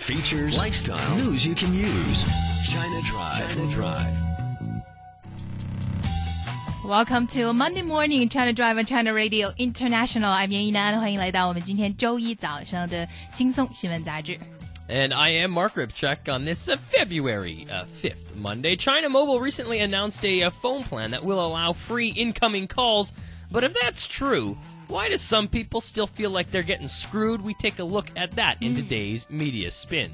features, lifestyle, news you can use. China Drive. Welcome to Monday morning China Drive on China Radio International. I'm Yinan. 欢迎来到我们今天周一早上的轻松新闻杂志。And I am Mark Rybchuk on this February 5th Monday. China Mobile recently announced a phone plan that will allow free incoming calls. But if that's true, why do some people still feel like they're getting screwed? We take a look at that in today's Media Spin.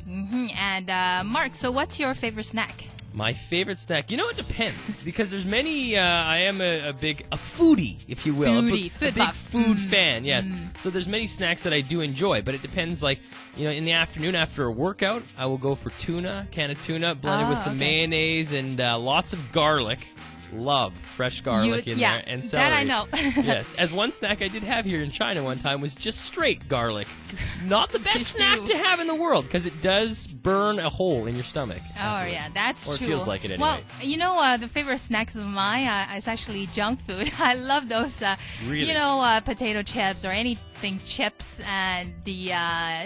And Mark, so what's your favorite snack? My favorite snack? You know, it depends, because there's many, I am a foodie, if you will. Foodie, a big food fan, yes. So there's many snacks that I do enjoy, but it depends, like, you know, in the afternoon after a workout, I will go for can of tuna, blended with some mayonnaise and lots of garlic. Love fresh garlic in there and celery. That I know. Yes. As one snack I did have here in China one time was just straight garlic. Not the best snack to have in the world, because it does burn a hole in your stomach. Oh, yeah, that's true. Or it feels like it anyway. Well, you know, the favorite snacks of mine is actually junk food. I love those, really? You know, potato chips or anything chips and the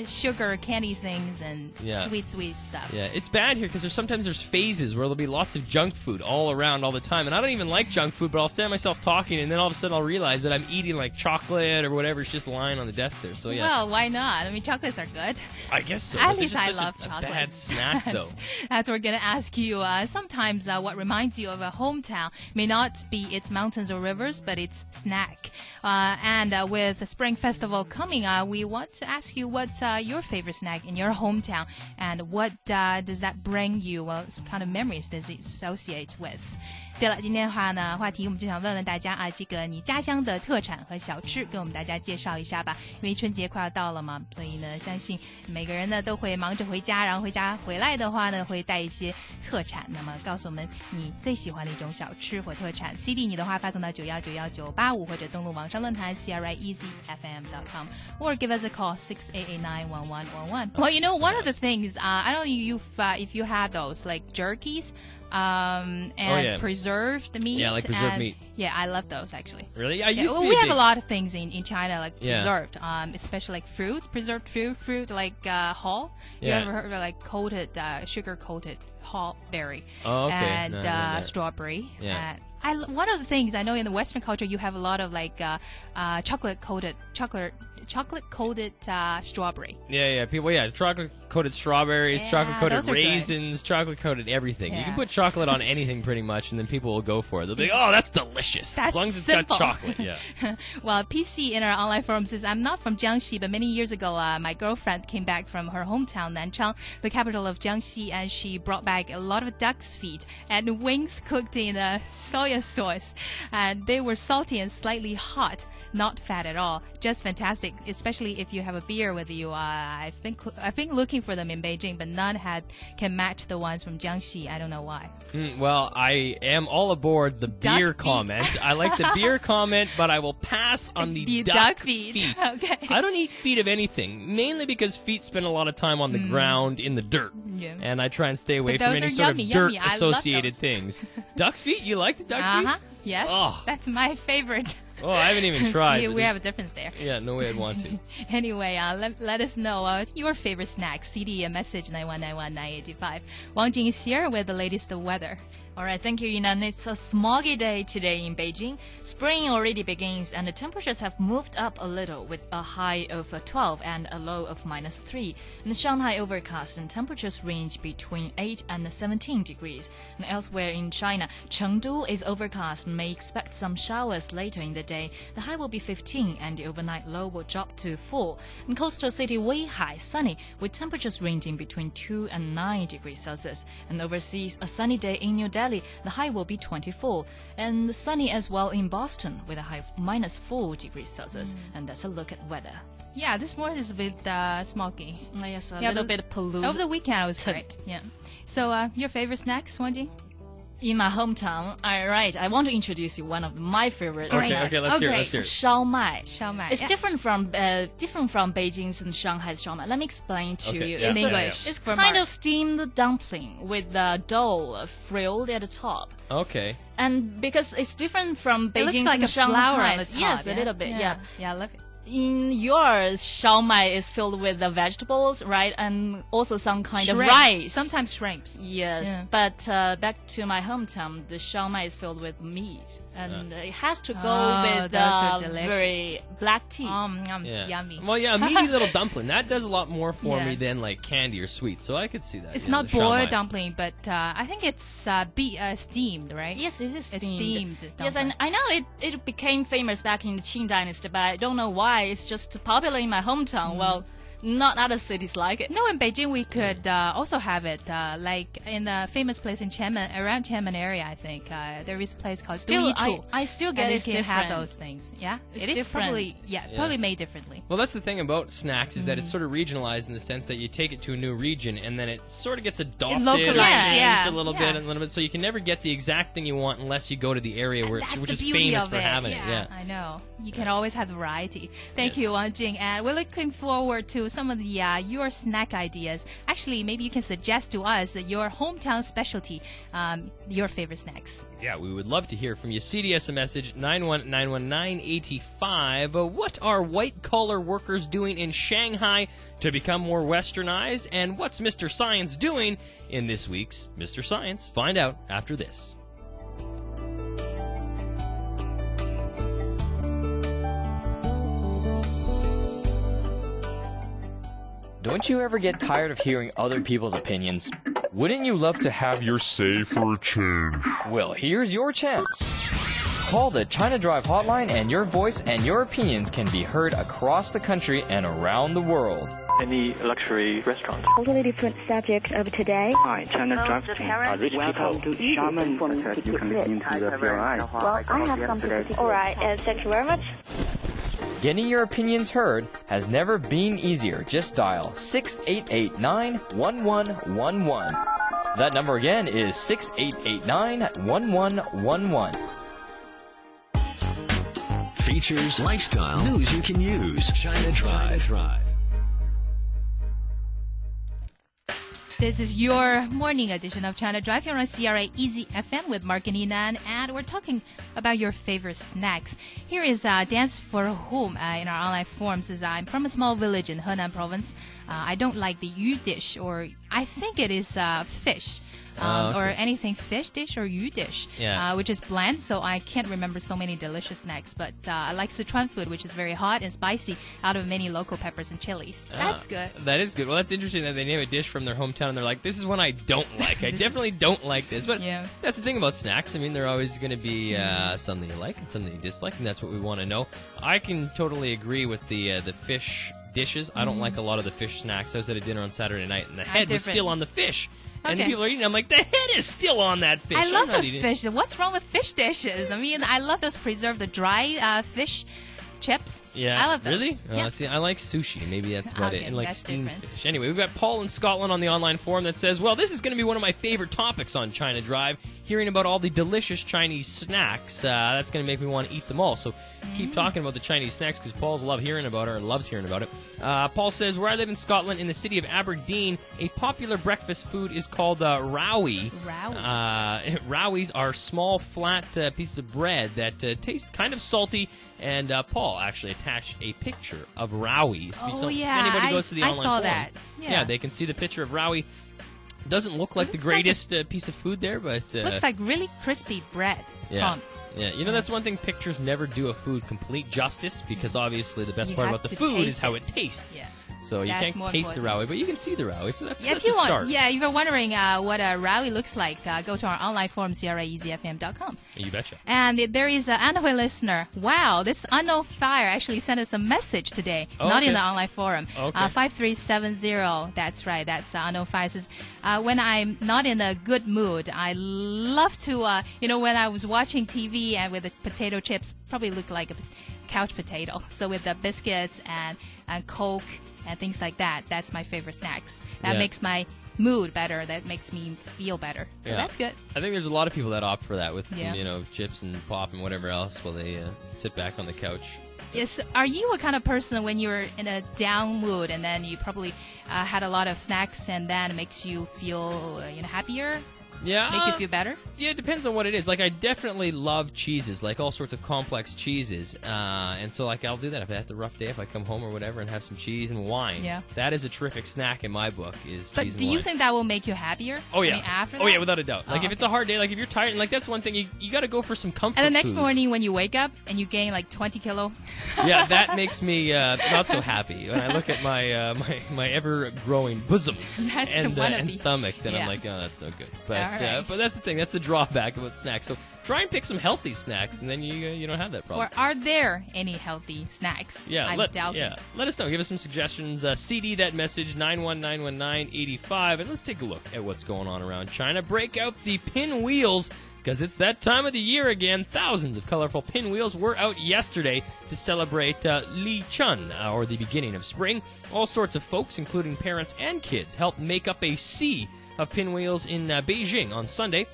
sugar candy things and sweet stuff. Yeah, it's bad here because sometimes there's phases where there'll be lots of junk food all around all the time. And I don't even like junk food, but I'll stand myself talking, and then all of a sudden I'll realize that I'm eating like chocolate or whatever's just lying on the desk there. So yeah. Well, why not? I mean, chocolates are good. I guess so. At least I love chocolate. A bad snack, though. That's what we're going to ask you. Sometimes what reminds you of a hometown may not be its mountains or rivers, but its snack. And with the Spring Festival coming, we want to ask you what's your favorite snack in your hometown, and what does that bring you? What kind of memories does it associate with? 对了，今天的话题我们就想问问大家啊，这个你家乡的特产和小吃，跟我们大家介绍一下吧。因为春节快要到了嘛，所以呢，相信每个人呢都会忙着回家，然后回来的话呢，会带一些特产。那么告诉我们你最喜欢的一种小吃或特产。CD 你的话发送到9191985，或者登录网上论坛 CRIEasyFM.com， or give us a call 68891111. Well, you know, one of the things I don't know if you had those like jerkies. And preserved meat. Yeah, like preserved meat. Yeah, I love those actually. Really? I used to. We have a lot of things in China like preserved, especially like fruits, preserved fruit like hull. You ever heard of like coated, sugar-coated hull berry? Oh, okay. And strawberry. Yeah. One of the things I know in the Western culture, you have a lot of like chocolate-coated strawberry. Yeah, people. Yeah, chocolate-coated strawberries, chocolate-coated raisins, chocolate-coated everything. Yeah. You can put chocolate on anything pretty much, and then people will go for it. They'll be like, "Oh, that's delicious." That's as long as it's simple. got chocolate. Yeah. Well, PC in our online forum says, I'm not from Jiangxi, but many years ago, my girlfriend came back from her hometown, Nanchang, the capital of Jiangxi, and she brought back a lot of duck's feet and wings cooked in soya sauce. And they were salty and slightly hot, not fat at all. Just fantastic, especially if you have a beer with you. I've been looking for them in Beijing, but none can match the ones from Jiangxi. I don't know why. Well, I am all aboard the beer comment. I like the beer comment, but I will pass on the duck feet. Okay. I don't eat feet of anything, mainly because feet spend a lot of time on the ground in the dirt. Yeah. And I try and stay away from any sort of dirt-associated things. Duck feet? You like the duck feet? Yes, that's my favorite. Oh, I haven't even tried. See, we have a difference there. Yeah, no way I'd want to. Anyway, let us know your favorite snack. CD a message 91919825. Wang Jing is here with the latest weather. All right, thank you, Yinan. It's a smoggy day today in Beijing. Spring already begins, and the temperatures have moved up a little with a high of 12 and a low of -3. In Shanghai, overcast, and temperatures range between 8 and 17 degrees. And elsewhere in China, Chengdu is overcast and may expect some showers later in the day. The high will be 15, and the overnight low will drop to 4. In coastal city Weihai, sunny, with temperatures ranging between 2 and 9 degrees Celsius. And overseas, a sunny day in New Delhi. The high will be 24, and sunny as well in Boston with a high of -4 degrees Celsius. And that's a look at weather. Yeah, this morning is a bit smoky. Yes, a little bit polluted. Over the weekend, it was great. Yeah. So, your favorite snacks, Wang Jing? In my hometown, I want to introduce you one of my favorite snacks. Okay, let's hear it. Shaomai. It's different from Beijing's and Shanghai's shaomai. Let me explain to you in English. It's kind of steamed dumpling with the dough frilled at the top. Okay. And because it's different from Beijing's it looks like and a flower on the Shanghai's. top. Yes, a little bit. Yeah, I love it. in yours, xiaomai is filled with the vegetables, right? And also some kind Shrimp. of rice. Sometimes shrimps. Yes, Yeah. but back to my hometown, the xiaomai is filled with meat. And it has to go Oh, with those are delicious. very black tea. Yummy. Well, yeah, a meaty little dumpling. That does a lot more for Yeah. me than like candy or sweet. So I could see that. It's yeah, not the boiled xiaomai. dumpling, but I think it's steamed, right? Yes, it is steamed. steamed Yes, dumpling. and I know it became famous back in the Qing Dynasty, but I don't know why. It's just popular in my hometown. Well, not other cities like it. No, in Beijing we could also have it, like in the famous place in Qianmen, around Qianmen area, I think. There is a place called Still, Duyichu. I still get and it's you can different. have those things. Yeah, It's it is different. probably probably made differently. Well, that's the thing about snacks is that it's sort of regionalized in the sense that you take it to a new region and then it sort of gets adopted localized, or changed yeah. a little bit and a little bit. So you can never get the exact thing you want unless you go to the area where That's which the is beauty famous of for it. having it. Yeah. I know. You can always have variety. Thank Yes. you, Wang Jing. And we're looking forward to some of the your snack ideas. Actually, maybe you can suggest to us your hometown specialty, your favorite snacks. Yeah, we would love to hear from you. CDS a message 9191985. What are white-collar workers doing in Shanghai to become more westernized? And what's Mr. Science doing in this week's Mr. Science? Find out after this. Don't you ever get tired of hearing other people's opinions? Wouldn't you love to have your Say for a change. Well, here's your chance. Call the China Drive hotline and your voice and your opinions can be heard across the country and around the world. Any luxury restaurants? Totally different subject of today. Hi, China Drive team. Rich Welcome people. to Shaman. You can listen to the PRI. Well, I have something to say. All right, thank you very much. Getting your opinions heard has never been easier. Just dial 6889-1111. That number again is 6889-1111. Features, lifestyle, news you can use. China Drive. This is your morning edition of China Drive here on CRA Easy FM with Mark and Yinan, and we're talking about your favorite snacks. Here is Dance for Home in our online forums. I'm from a small village in Henan province. I don't like the yu dish, or I think it is fish. Okay. Or anything fish dish or yu dish, Yeah. which is bland, so I can't remember so many delicious snacks. But I like Sichuan food, which is very hot and spicy, out of many local peppers and chilies. That's good. That is good. Well, that's interesting that they name a dish from their hometown and they're like, this is one I don't like. I definitely don't like this. But Yeah. that's the thing about snacks. I mean, they're always going to be something you like and something you dislike, and that's what we want to know. I can totally agree with the fish dishes. I don't like a lot of the fish snacks. I was at a dinner on Saturday night, and the head was different. still on the fish. And Okay. people are eating. I'm like, the head is still on that fish. I I'm love not those eating it. fish. What's wrong with fish dishes? I mean, I love those preserved, the dry fish chips. Yeah, I love those. Really? Yeah. See, I like sushi. Maybe that's about Okay, it. And like that's steamed different. fish. Anyway, we've got Paul in Scotland on the online forum that says, well, this is going to be one of my favorite topics on China Drive, hearing about all the delicious Chinese snacks. That's going to make me want to eat them all. So keep talking about the Chinese snacks because Paul's loves hearing about it. Paul says, where I live in Scotland, in the city of Aberdeen, a popular breakfast food is called rowie. Rowie. Rowies are small, flat pieces of bread that taste kind of salty. And Paul actually attached a picture of rowies. Oh, If yeah, anybody goes to the I online saw forum, that. Yeah. they can see the picture of rowie. Doesn't look like the Looks like greatest piece of food there, but Looks like really crispy bread. yeah. Plump. Yeah, you know, that's one thing, pictures never do a food complete justice because obviously the best You part have about the to food taste is how it. it tastes. Yeah. So you That's can't more taste the important. rowie, but you can see the rowie, so that's, Yeah, that's if you a want, start. if you're wondering what a rowie looks like, go to our online forum, CRAEasyFM.com. You betcha. And there is an Anhui listener. Wow, this unknown fire actually sent us a message today, Oh, not in okay. the online forum. Okay. 5370. That's right. That's unknown fire. Says, when I'm not in a good mood, I love to, when I was watching TV and with the potato chips, probably look like a couch potato. So with the biscuits and Coke and things like that, that's my favorite snacks. That Yeah. makes my mood better. That makes me feel better. So Yeah. that's good. I think there's a lot of people that opt for that with some, Yeah. chips and pop and whatever else while they sit back on the couch. Yes. Are you a kind of person when you're in a down mood and then you probably had a lot of snacks and then it makes you feel happier? Yeah. Make you feel better? Yeah, it depends on what it is. Like, I definitely love cheeses, like all sorts of complex cheeses. And so, like, I'll do that if I have a rough day, if I come home or whatever, and have some cheese and wine. Yeah. That is a terrific snack in my book, is But cheese and do wine. you think that will make you happier? Oh, yeah. I mean, after Oh, that? yeah, without a doubt. Like, Oh, if it's a hard day, like, if you're tired, and, like, that's one thing, you got to go for some comfort And the next foods. morning when you wake up and you gain like 20 kilo. Yeah, that makes me not so happy. When I look at my my ever-growing bosoms That's and, the one of and the- stomach, then I'm yeah. like, oh, that's no good. But All right. but that's the thing. That's the drawback about snacks. So try and pick some healthy snacks, and then you don't have that problem. Or are there any healthy snacks? Yeah, I'm doubting. let us know. Give us some suggestions. CD that message 9191985, and let's take a look at what's going on around China. Break out the pinwheels, because it's that time of the year again. Thousands of colorful pinwheels were out yesterday to celebrate Li Chun, or the beginning of spring. All sorts of folks, including parents and kids, helped make up a sea of pinwheels in Beijing on Sunday.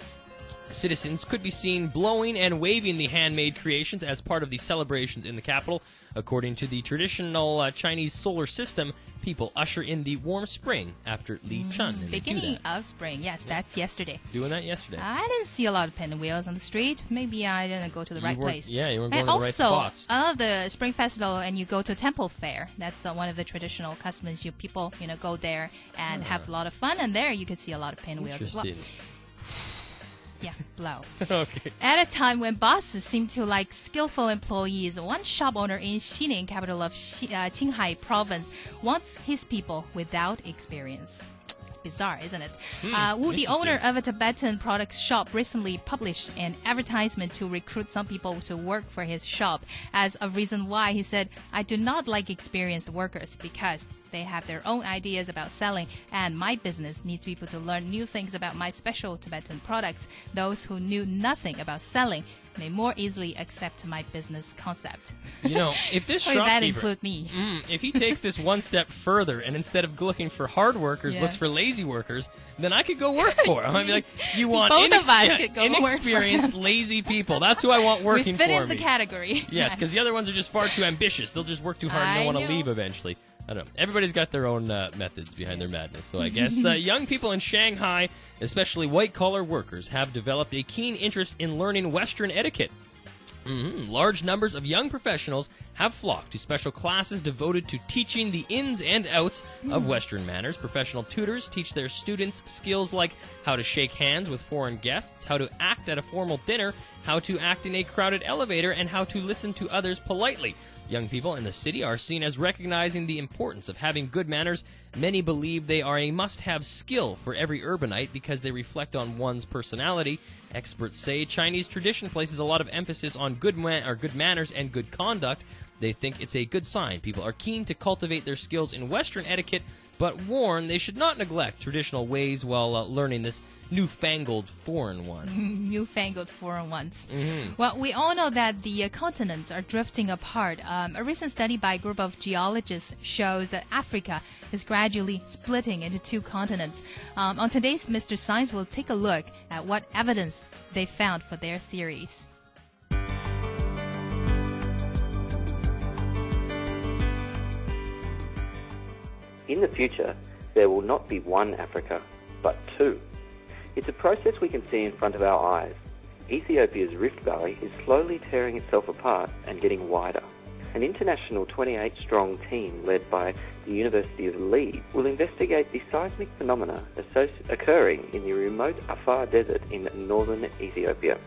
Citizens could be seen blowing and waving the handmade creations as part of the celebrations in the capital. According to the traditional Chinese solar system, people usher in the warm spring after Li Chun. And they do Beginning that. of spring. Yes, that's yesterday. Doing that yesterday. I didn't see a lot of pinwheels on the street. Maybe I didn't go to the right weren't- place. yeah, you weren't And going to the right spots. also, of the spring festival, and you go to a temple fair. That's one of the traditional customs. People, go there and have a lot of fun. And there you can see a lot of pinwheels as well. Interesting. Yeah, blow. Okay. At a time when bosses seem to like skillful employees, one shop owner in Xining, capital of Qinghai province, wants his people without experience. Bizarre, isn't it? Wu, the owner of a Tibetan products shop, recently published an advertisement to recruit some people to work for his shop. As a reason why, he said, I do not like experienced workers because they have their own ideas about selling, and my business needs people to learn new things about my special Tibetan products. Those who knew nothing about selling may more easily accept my business concept. If this Or that shopkeeper, include me. if he takes this one step further, and instead of looking for hard workers, Yeah. looks for lazy workers, then I could go work for him. I'd be like, you want Both of us could go work for inexperienced, lazy people. That's who I want working We fit for in me. the category. Yes, because the other ones are just far too ambitious. They'll just work too hard and I don't want to know. leave eventually. I don't know. Everybody's got their own methods behind their madness. So I guess young people in Shanghai, especially white-collar workers, have developed a keen interest in learning Western etiquette. Large numbers of young professionals have flocked to special classes devoted to teaching the ins and outs of Western manners. Professional tutors teach their students skills like how to shake hands with foreign guests, how to act at a formal dinner, how to act in a crowded elevator, and how to listen to others politely. Young people in the city are seen as recognizing the importance of having good manners. Many believe they are a must-have skill for every urbanite because they reflect on one's personality. Experts say Chinese tradition places a lot of emphasis on good manners and good conduct. They think it's a good sign people are keen to cultivate their skills in Western etiquette, but warn they should not neglect traditional ways while learning this newfangled foreign one. Newfangled foreign ones. Well, we all know that the continents are drifting apart. A recent study by a group of geologists shows that Africa is gradually splitting into two continents. On today's Mr. Science, we'll take a look at what evidence they found for their theories. In the future, there will not be one Africa, but two. It's a process we can see in front of our eyes. Ethiopia's Rift Valley is slowly tearing itself apart and getting wider. An international 28-strong team led by the University of Leeds will investigate the seismic phenomena occurring in the remote Afar Desert in northern Ethiopia.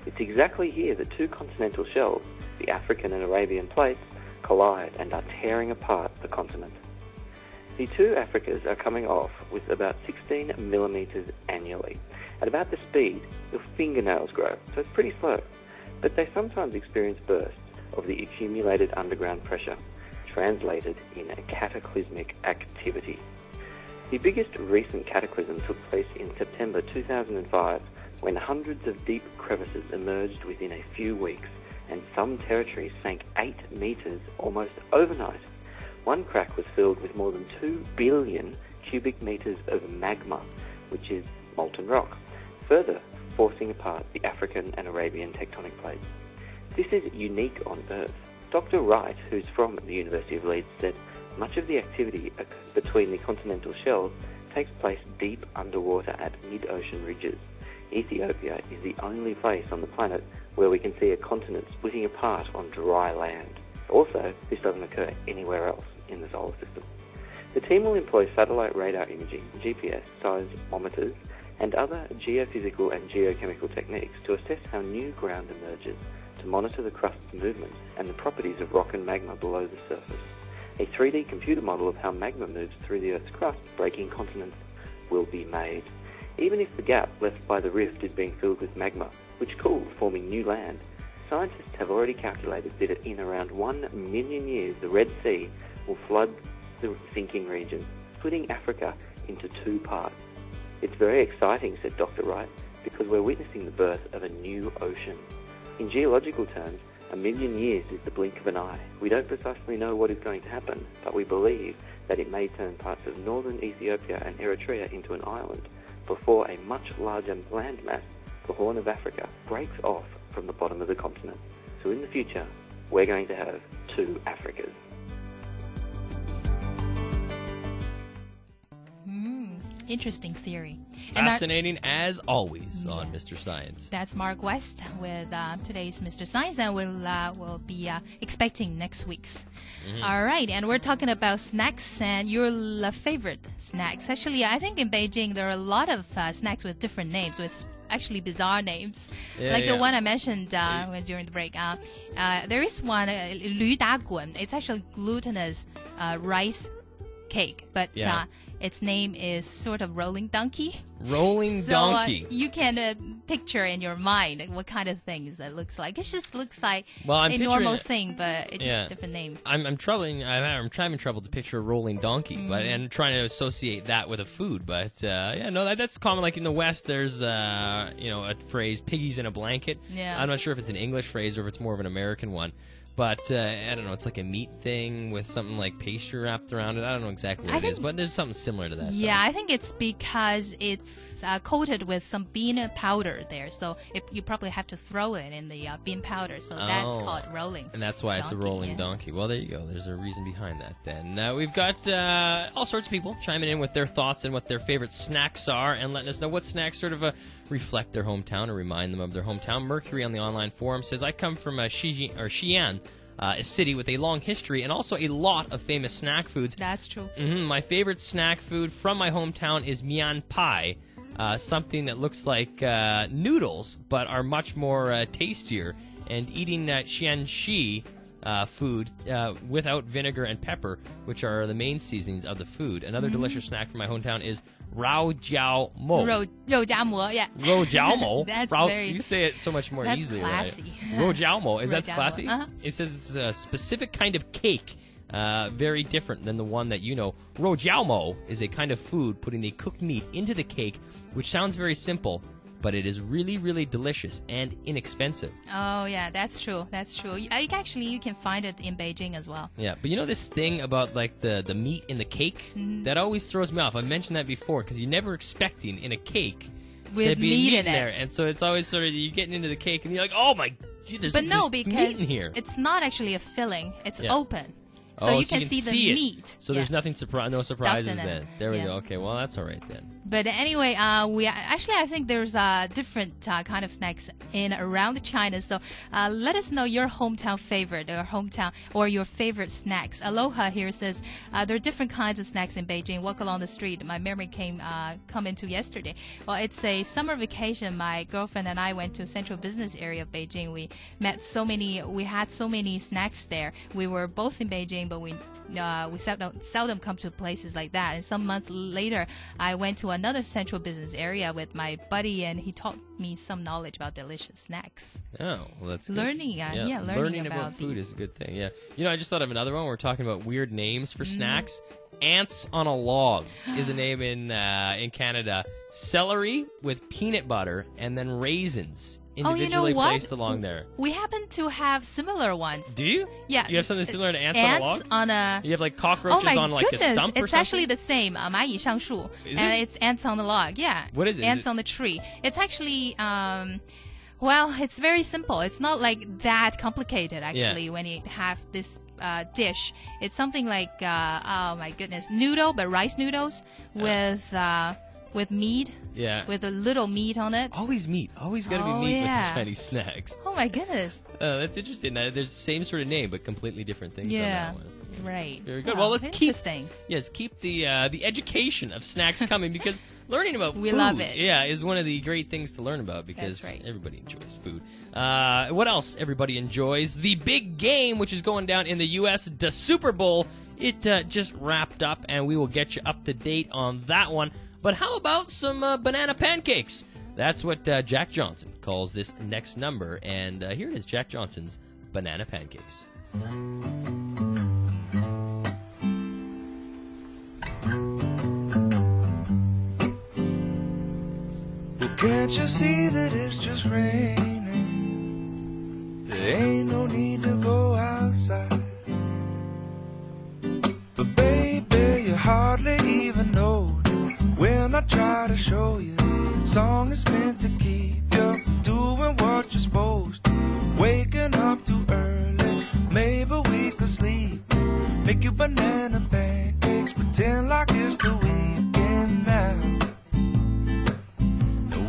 It's exactly here that two continental shelves, the African and Arabian plates, collide and are tearing apart the continent. The two Africas are coming off with about 16 millimetres annually, at about the speed your fingernails grow, so it's pretty slow. But they sometimes experience bursts of the accumulated underground pressure, translated in a cataclysmic activity. The biggest recent cataclysm took place in September 2005, when hundreds of deep crevices emerged within a few weeks, and some territories sank 8 metres almost overnight. One crack was filled with more than 2 billion cubic metres of magma, which is molten rock, further forcing apart the African and Arabian tectonic plates. This is unique on Earth. Dr. Wright, who's from the University of Leeds, said much of the activity between the continental shelves takes place deep underwater at mid-ocean ridges. Ethiopia is the only place on the planet where we can see a continent splitting apart on dry land. Also, this doesn't occur anywhere else in the solar system. The team will employ satellite radar imaging, GPS, seismometers, and other geophysical and geochemical techniques to assess how new ground emerges, to monitor the crust's movement and the properties of rock and magma below the surface. A 3D computer model of how magma moves through the Earth's crust, breaking continents, will be made. Even if the gap left by the rift is being filled with magma, which cools, forming new land, scientists have already calculated that in around 1 million years the Red Sea will flood the sinking region, splitting Africa into 2 parts. It's very exciting, said Dr. Wright, because we're witnessing the birth of a new ocean. In geological terms, 1 million years is the blink of an eye. We don't precisely know what is going to happen, but we believe that it may turn parts of northern Ethiopia and Eritrea into an island before a much larger landmass, the Horn of Africa, breaks off from the bottom of the continent. So in the future, we're going to have 2 Africas. Interesting theory. Fascinating as always on Mr. Science. That's Mark West with today's Mr. Science, and we'll be expecting next week's. All right, and we're talking about snacks and your favorite snacks. Actually, I think in Beijing there are a lot of snacks with different names, with actually bizarre names. The one I mentioned during the break. There is one, 驴打滚. It's actually glutinous rice cake, but its name is sort of rolling donkey. Rolling donkey. You can picture in your mind what kind of things it looks like. It just looks like a normal thing, but it's just a different name. I'm having trouble to picture a rolling donkey, and trying to associate that with a food. But that's common. Like in the West, there's a phrase "piggies in a blanket." Yeah. I'm not sure if it's an English phrase or if it's more of an American one. But, I don't know, it's like a meat thing with something like pastry wrapped around it. I don't know exactly what it is, but there's something similar to that. Yeah, I think it's because it's coated with some bean powder there. So you probably have to throw it in the bean powder. So that's called rolling. And that's why it's a rolling donkey. Well, there you go. There's a reason behind that then. We've got all sorts of people chiming in with their thoughts and what their favorite snacks are and letting us know what snacks sort of reflect their hometown or remind them of their hometown. Mercury on the online forum says, I come from Xi'an, a city with a long history and also a lot of famous snack foods. That's true. My favorite snack food from my hometown is mian pie, something that looks like noodles but are much more tastier. And eating Xianxi food without vinegar and pepper, which are the main seasonings of the food. Another delicious snack from my hometown is rao jiao mo. 肉夹馍, yeah. 肉夹馍. That's very... You say it so much more easily. That's classy. Right? 肉夹馍. Is that classy? Uh-huh. It says it's a specific kind of cake, very different than the one that you know. 肉夹馍 is a kind of food putting the cooked meat into the cake, which sounds very simple, but it is really, really delicious and inexpensive. Oh, yeah, that's true. That's true. Actually, you can find it in Beijing as well. Yeah, but you know this thing about like the meat in the cake? That always throws me off. I mentioned that before because you're never expecting in a cake with meat in there. it. And so it's always sort of, you're getting into the cake and you're like, oh my, gee, there's meat in here. It's not actually a filling. It's open. So you can see the meat. So there's nothing no surprises then. There we go. Okay, well that's all right then. But anyway, I think there's different kind of snacks in around China. So let us know your hometown favorite or your favorite snacks. Aloha here says there are different kinds of snacks in Beijing. Walk along the street. My memory come into yesterday. Well, it's a summer vacation. My girlfriend and I went to central business area of Beijing. We had so many snacks there. We were both in Beijing, but we seldom come to places like that. And some month later, I went to another central business area with my buddy, and he taught me some knowledge about delicious snacks. Oh, well, that's good. Learning about food is a good thing. Yeah, I just thought of another one. We're talking about weird names for snacks. Ants on a log is a name in Canada. Celery with peanut butter and then raisins. Individually placed along there. We happen to have similar ones. Do you? Yeah. You have something similar to ants on a log? On a... You have like cockroaches on like a stump or something? It's actually the same. 蚂蚁上树. And it's ants on the log. Yeah. What is it? Ants on the tree. It's actually... Well, it's very simple. It's not like that complicated, actually, when you have this dish. It's something like, oh my goodness, noodle, but rice noodles with meat. Yeah. With a little meat on it. Always meat. Always got to be meat with the Chinese snacks. Oh my goodness. That's interesting. There's the same sort of name, but completely different things on that one. Right. Very good. Well, let's keep keep the education of snacks coming because learning about food, love it. Yeah, is one of the great things to learn about because everybody enjoys food. What else everybody enjoys? The big game, which is going down in the U.S., the Super Bowl. It just wrapped up, and we will get you up to date on that one. But how about some banana pancakes? That's what Jack Johnson calls this next number, and here it is, Jack Johnson's Banana Pancakes. Can't you see that it's just raining? There ain't no need to go outside. But baby, you hardly even notice when I try to show you. The song is meant to keep you doing what you're supposed to. Waking up too early, maybe we could sleep. Make you banana pancakes, pretend like it's the weekend now.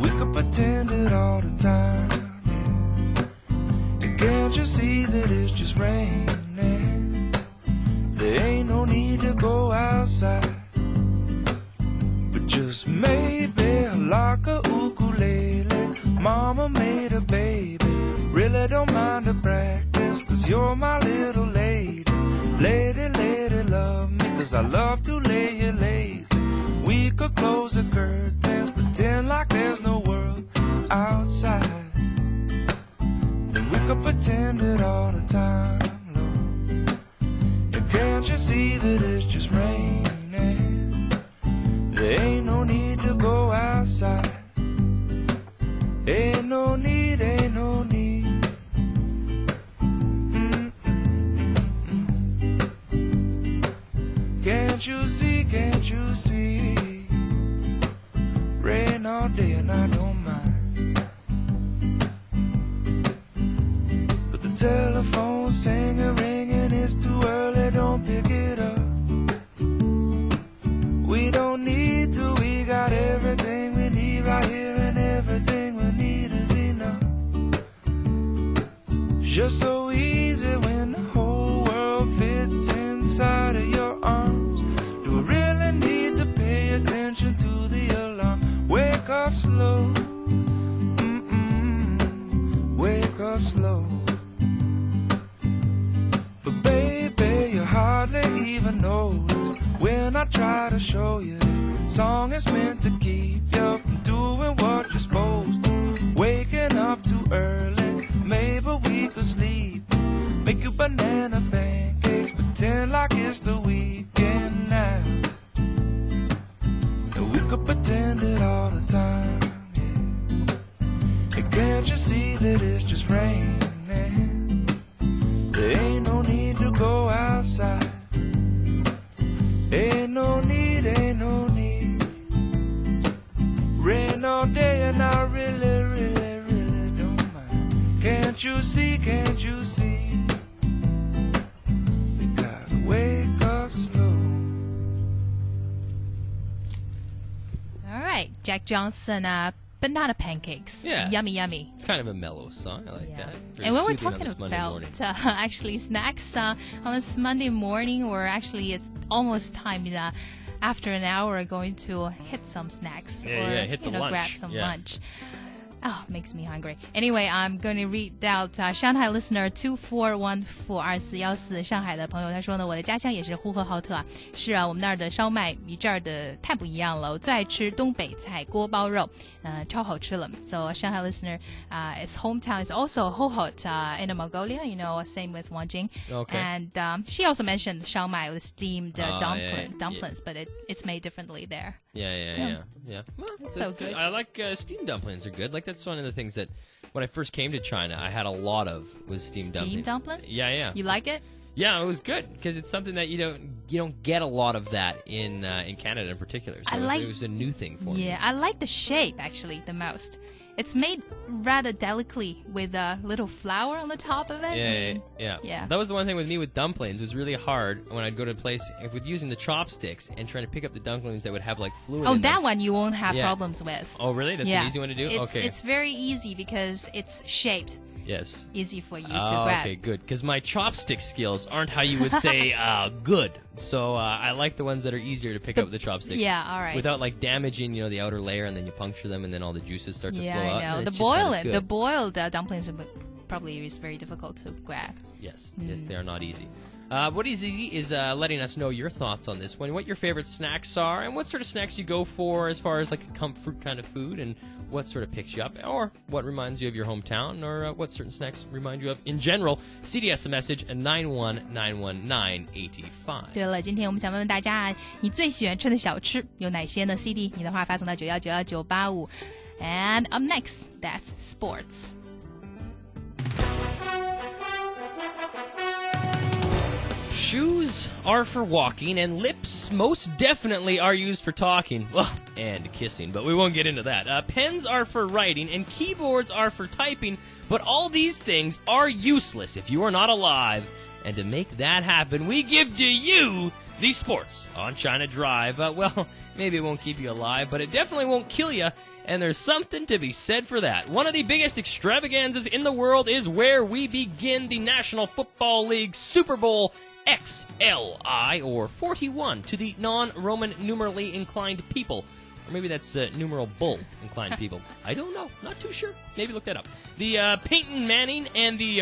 We could pretend it all the time, yeah. Can't you see that it's just raining? There ain't no need to go outside. But just maybe like a ukulele, mama made a baby. Really don't mind the practice, 'cause you're my little lady. Lady, lady, love me, 'cause I love to lay you lazy. We could close the curtains, pretend like there's no world outside. Then we could pretend it all the time, Lord. And can't you see that it's just raining? There ain't no need to go outside. Ain't no need, ain't no need. Can't you see, can't you see? Rain all day and I don't mind. But the telephone singing, ringing, it's too early, don't pick it up. We don't need to, we got everything we need right here, and everything we need is enough. Just so easy when the whole world fits inside of your arms. Do we really need to pay attention to the alarm? Wake up slow, wake up slow. But baby, you hardly even notice when I try to show you this song is meant to keep you from doing what you're supposed to. Waking up too early, maybe we could sleep. Make you banana pancakes, pretend like it's the weekend now. And we could pretend it all the time, yeah. And can't you see that it's just raining? There ain't no need to go outside. Ain't no need, ain't no need. Rain all day and I really, really, really don't mind. Can't you see, can't you see? We gotta wake up slow. All right, Jack Johnson, banana pancakes. Yeah. Yummy, yummy. It's kind of a mellow song. I like that. Very And when we're soothing on talking this Monday morning. about actually snacks on this Monday morning, or actually it's almost time after an hour, we're going to hit some snacks or hit the lunch. grab some lunch. Oh, makes me hungry. Anyway, I'm going to read out Shanghai listener 2414241414上海的朋友，他说呢，我的家乡也是呼和浩特啊，是啊，我们那儿的烧麦与这儿的太不一样了。我最爱吃东北菜锅包肉，超好吃了。So Shanghai listener, his hometown is also Hohhot in Mongolia. You know, same with Wanjing. Okay. And she also mentioned 烧麦 with steamed dumplings, but it's made differently there. Yeah. Well, So good. I like steamed dumplings are good. Like that's one of the things that when I first came to China, I had a lot of was steamed dumplings. Steamed dumpling? Yeah. You like it? Yeah, it was good because it's something that you don't get a lot of that in Canada in particular. So it was a new thing for me. Yeah, I like the shape actually the most. It's made rather delicately with a little flour on the top of it. Yeah. That was the one thing with me with dumplings. It was really hard when I'd go to a place with using the chopsticks and trying to pick up the dumplings that would have like fluid in them. That one you won't have problems with. Oh, really? That's an easy one to do? It's very easy because it's shaped. Yes. Easy for you to grab. Okay, good. Because my chopstick skills aren't how you would say good. So I like the ones that are easier to pick up with the chopsticks. Yeah, all right. Without like damaging, the outer layer, and then you puncture them, and then all the juices start to flow out. Yeah, I know. The boiled dumplings probably is very difficult to grab. Yes, they are not easy. What is easy is letting us know your thoughts on this one, what your favorite snacks are, and what sort of snacks you go for as far as like a comfort kind of food, and what sort of picks you up, or what reminds you of your hometown, or what certain snacks remind you of in general. CDS a message at 9191985. 对了，今天我们想问问大家，你最喜欢吃的小吃有哪些呢 ？CD 你的话发送到9191985。And up next, that's sports. Shoes are for walking, and lips most definitely are used for talking. Well, and kissing, but we won't get into that. Pens are for writing, and keyboards are for typing, but all these things are useless if you are not alive. And to make that happen, we give to you these sports on China Drive. Well, maybe it won't keep you alive, but it definitely won't kill you, and there's something to be said for that. One of the biggest extravaganzas in the world is where we begin the National Football League Super Bowl XLI, or 41 to the non-Roman numerally inclined people. Or maybe that's numeral bull inclined people. I don't know. Not too sure. Maybe look that up. The Peyton Manning and the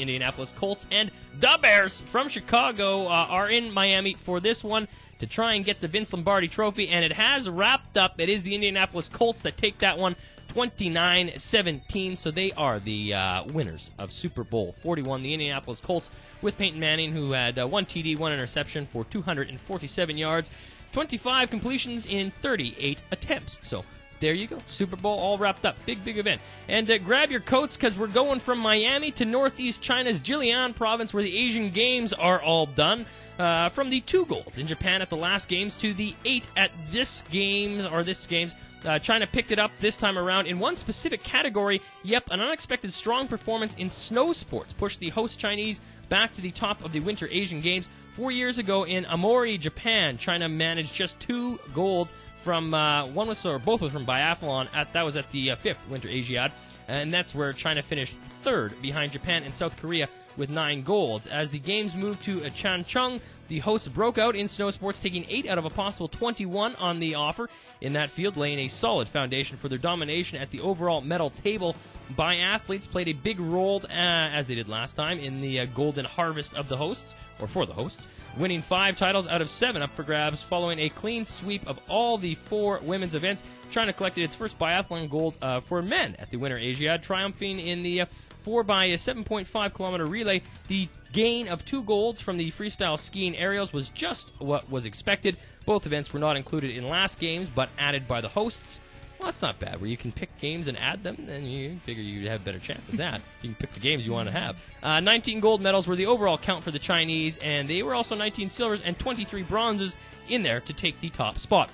Indianapolis Colts and the Bears from Chicago are in Miami for this one to try and get the Vince Lombardi Trophy, and it has wrapped up. It is the Indianapolis Colts that take that one 29-17, so they are the winners of Super Bowl 41. The Indianapolis Colts with Peyton Manning, who had 1 TD, 1 interception for 247 yards, 25 completions in 38 attempts. So there you go. Super Bowl all wrapped up. Big, big event. And grab your coats, because we're going from Miami to northeast China's Yinan province, where the Asian Games are all done. From the 2 golds in Japan at the last games to the 8 at this games. China picked it up this time around in one specific category. Yep, an unexpected strong performance in snow sports pushed the host Chinese back to the top of the Winter Asian Games. 4 years ago in Aomori, Japan, China managed just 2 golds from both was from biathlon. That was at the 5th Winter Asiad, and that's where China finished 3rd behind Japan and South Korea with 9 golds. As the games moved to Changchun, the hosts broke out in snow sports, taking 8 out of a possible 21 on the offer in that field, laying a solid foundation for their domination at the overall medal table. Biathletes played a big role, as they did last time, in the golden harvest of the hosts, or for the hosts, winning 5 titles out of 7 up for grabs following a clean sweep of all the 4 women's events. China collected its first biathlon gold for men at the Winter Asiad, triumphing in the 4x7.5-kilometer relay. The gain of 2 golds from the freestyle skiing aerials was just what was expected. Both events were not included in last games, but added by the hosts. Well, that's not bad. Where you can pick games and add them, then you figure you'd have a better chance of that. You can pick the games you want to have. 19 gold medals were the overall count for the Chinese, and they were also 19 silvers and 23 bronzes in there to take the top spot.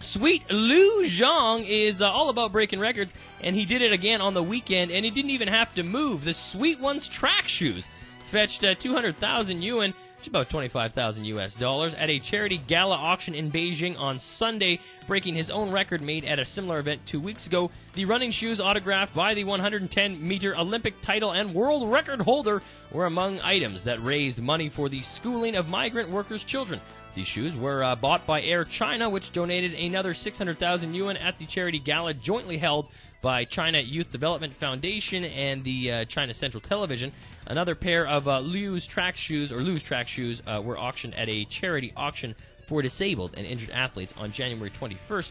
Sweet Liu Zhang is all about breaking records, and he did it again on the weekend, and he didn't even have to move. The Sweet One's track shoes fetched 200,000 yuan, which is about $25,000 at a charity gala auction in Beijing on Sunday, breaking his own record made at a similar event 2 weeks ago. The running shoes, autographed by the 110-meter Olympic title and world record holder, were among items that raised money for the schooling of migrant workers' children. These shoes were bought by Air China, which donated another 600,000 yuan at the charity gala jointly held by China Youth Development Foundation and the China Central Television. Another pair of Liu's track shoes were auctioned at a charity auction for disabled and injured athletes on January 21st.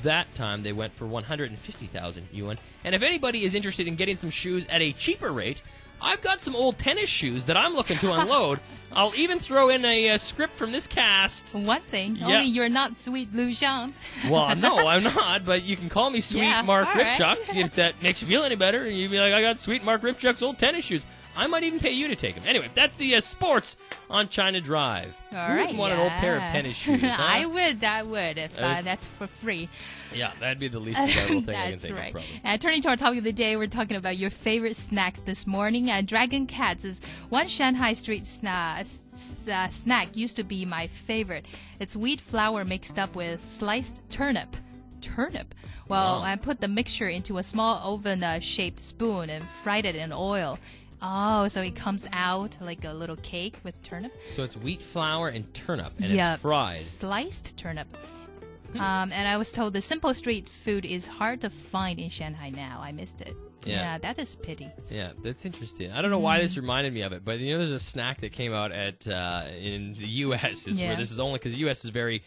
That time they went for 150,000 yuan. And if anybody is interested in getting some shoes at a cheaper rate, I've got some old tennis shoes that I'm looking to unload. I'll even throw in a script from this cast. One thing, only you're not Sweet Liu Zhang. Well, no, I'm not, but you can call me Sweet Mark Rybchuk if that makes you feel any better. You'd be like, I got Sweet Mark Rybchuk's old tennis shoes. I might even pay you to take them. Anyway, that's the sports on China Drive. All Who right. wouldn't want an old pair of tennis shoes? Huh? I would if that's for free. Yeah, that'd be the least desirable thing I can That's think right. of. Probably. Turning to our topic of the day, we're talking about your favorite snack this morning. Dragon Cats is one Shanghai street snack used to be my favorite. It's wheat flour mixed up with sliced turnip. Well, Wow. I put the mixture into a small oven-shaped spoon and fried it in oil. Oh, so it comes out like a little cake with turnip? So it's wheat flour and turnip, and Yep. it's fried. Sliced turnip. And I was told the simple street food is hard to find in Shanghai now. I missed it. Yeah. That is pity. Yeah, that's interesting. I don't know why this reminded me of it, but there's a snack that came out at in the U.S. Where this is only because the U.S. is very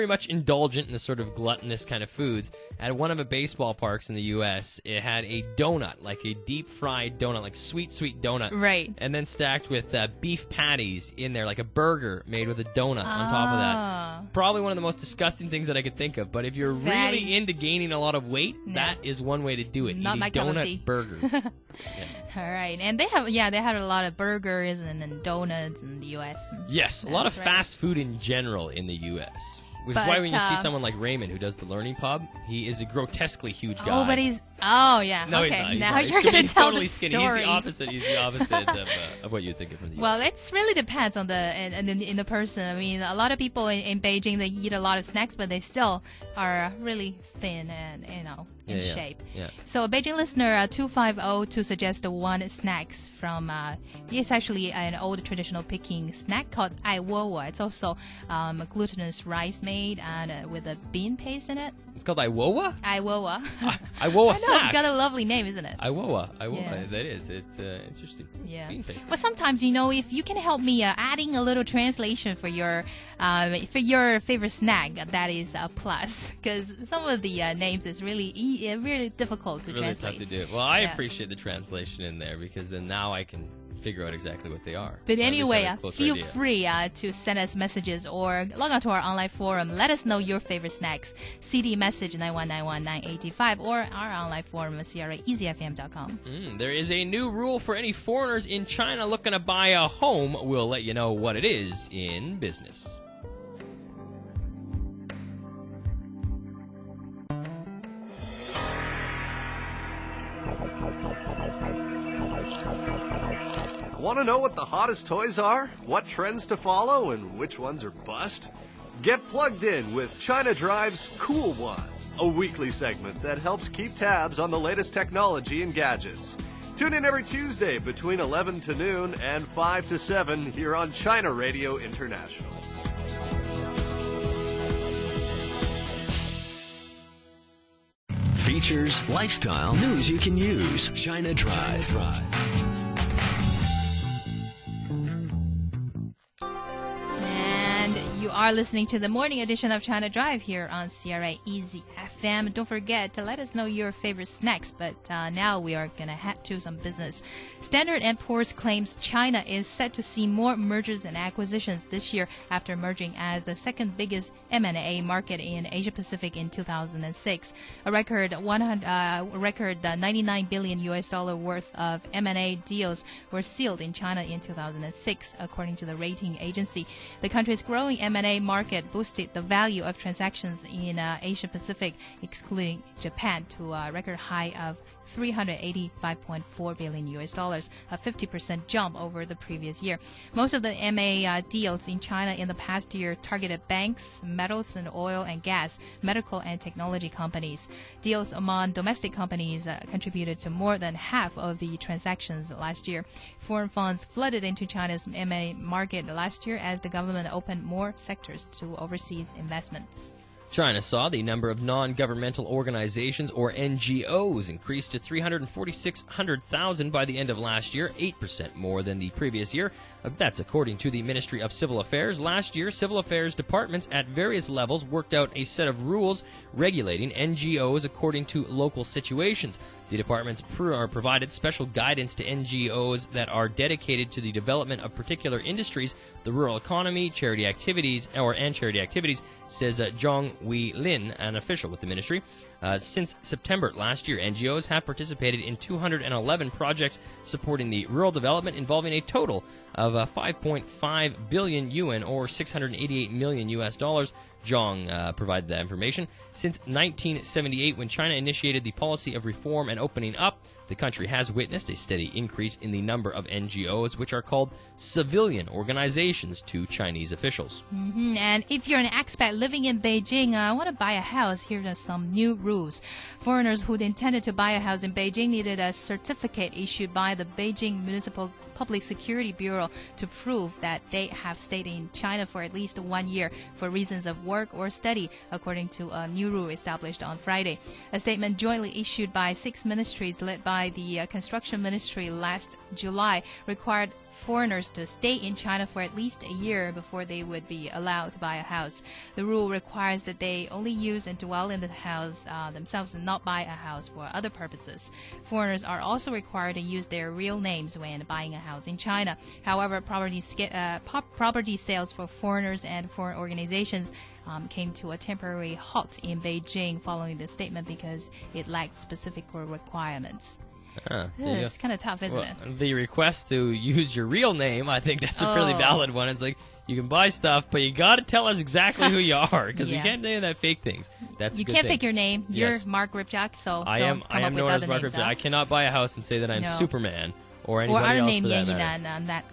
much indulgent in the sort of gluttonous kind of foods. At one of the baseball parks in the U.S., it had a donut, like a deep-fried donut, like sweet donut. Right. And then stacked with beef patties in there, like a burger made with a donut on top of that. Probably one of the most disgusting things that I could think of. But if you're really into gaining a lot of weight, that is one way to do it. Not Eat my a cup of donut tea. burger. All right. And they had a lot of burgers and donuts in the U.S. Yes, a lot of That's right. fast food in general in the U.S. Which is But, why when you see someone like Raymond who does the Learning Pub, he is a grotesquely huge guy. Oh, but yeah. No, okay. he's not. He's Now not. you're going to He's tell totally the skinny. stories. He's the opposite of what you'd think of from the US. Well, it really depends on in the person. I mean, a lot of people in Beijing, they eat a lot of snacks, but they still are really thin and in shape. Yeah. So a Beijing listener 250 suggests one snacks from it's actually an old traditional Peking snack called aiwowo. It's also glutinous rice made and with a bean paste in it. It's called Iwowa? Aiwowo. Iwowa I know, snack. it's got a lovely name, isn't it? Iwowa. Yeah. That is. It's interesting. Yeah. Bean paste. But sometimes, if you can help me adding a little translation for your favorite snack, that is a plus. Because some of the names is really really difficult to Really translate. tough to do. Well, I Yeah. appreciate the translation in there because then now I can figure out exactly what they are. But Or at least anyway, have a closer feel idea. free to send us messages or log on to our online forum. Let us know your favorite snacks. CD message 9191985 or our online forum at CRAEasyFM.com. There is a new rule for any foreigners in China looking to buy a home. We'll let you know what it is in business. Want to know what the hottest toys are? What trends to follow and which ones are bust? Get plugged in with China Drive's Cool One, a weekly segment that helps keep tabs on the latest technology and gadgets. Tune in every Tuesday between 11 to noon and 5 to 7 here on China Radio International. Features, lifestyle, news you can use. China Drive. And you are listening to the morning edition of China Drive here on CRA Easy FM. Don't forget to let us know your favorite snacks, but now we are going to head to some business. Standard & Poor's claims China is set to see more mergers and acquisitions this year after merging as the second biggest M&A market in Asia Pacific in 2006. A record $99 billion worth of M&A deals were sealed in China in 2006, according to the rating agency. The country's growing M&A market boosted the value of transactions in Asia Pacific, excluding Japan, to a record high of $385.4 billion, a 50% jump over the previous year. Most of the M&A deals in China in the past year targeted banks, metals and oil and gas, medical and technology companies. Deals among domestic companies contributed to more than half of the transactions last year. Foreign funds flooded into China's M&A market last year as the government opened more sectors to overseas investments. China saw the number of non-governmental organizations, or NGOs, increase to 346,000 by the end of last year, 8% more than the previous year. That's according to the Ministry of Civil Affairs. Last year, civil affairs departments at various levels worked out a set of rules regulating NGOs according to local situations. The departments provided special guidance to NGOs that are dedicated to the development of particular industries, the rural economy, charity activities, says Zhang Wei Lin, an official with the ministry. Since September last year, NGOs have participated in 211 projects supporting the rural development involving a total of 5.5 billion yuan or $688 million US. Zhang provided that information. Since 1978, when China initiated the policy of reform and opening up, the country has witnessed a steady increase in the number of NGOs, which are called civilian organizations to Chinese officials. And if you're an expat living in Beijing, want to buy a house, here are some new rules. Foreigners who intended to buy a house in Beijing needed a certificate issued by the Beijing Municipal Public Security Bureau to prove that they have stayed in China for at least 1 year for reasons of work or study, according to a new rule established on Friday. A statement jointly issued by 6 ministries led by the Construction Ministry last July required foreigners to stay in China for at least a year before they would be allowed to buy a house. The rule requires that they only use and dwell in the house themselves and not buy a house for other purposes. Foreigners are also required to use their real names when buying a house in China. However, property sales for foreigners and foreign organizations came to a temporary halt in Beijing following the statement because it lacked specific requirements. It's kind of tough, isn't it? The request to use your real name, I think that's a really valid one. It's like, you can buy stuff, but you got to tell us exactly who you are, because we can't do that fake things. That's you can't fake your name. You're Mark Rybchuk, so I am known as Mark Rybchuk. I cannot buy a house and say that I'm Superman or anybody else. Or our name for that Yinan,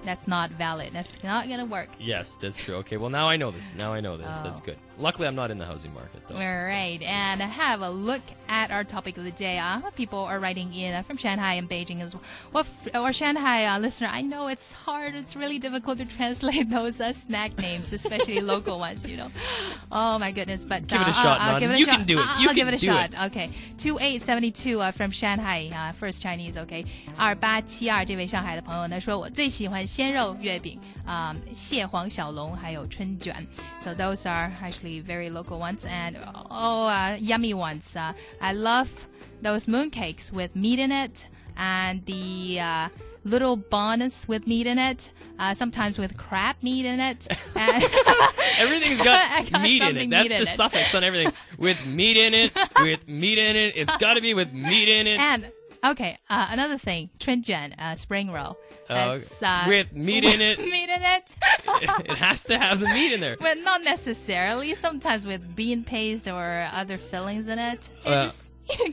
that's not valid. That's not gonna work. Yes, that's true. Okay, well now I know this. That's good. Luckily, I'm not in the housing market, though. All right, and have a look at our topic of the day. People are writing in from Shanghai and Beijing as well. Our Shanghai listener, I know it's hard. It's really difficult to translate those snack names, especially local ones, you know. Oh, my goodness. But give it a shot, I'll give it a you shot. can do it. I'll give it a shot. Okay. 2872 from Shanghai, first Chinese, okay. 2872这位上海的朋友呢说我最喜欢鲜肉月饼蟹黄小笼还有春卷 So those are actually very local ones and yummy ones. I love those mooncakes with meat in it and the little buns with meat in it, sometimes with crab meat in it. Everything's got meat in it. That's the suffix on everything. With meat in it, with meat in it. It's got to be with meat in it. And okay, another thing, 春卷 spring roll. That's, with meat in it. Meat in it. It has to have the meat in there. But not necessarily. Sometimes with bean paste or other fillings in it.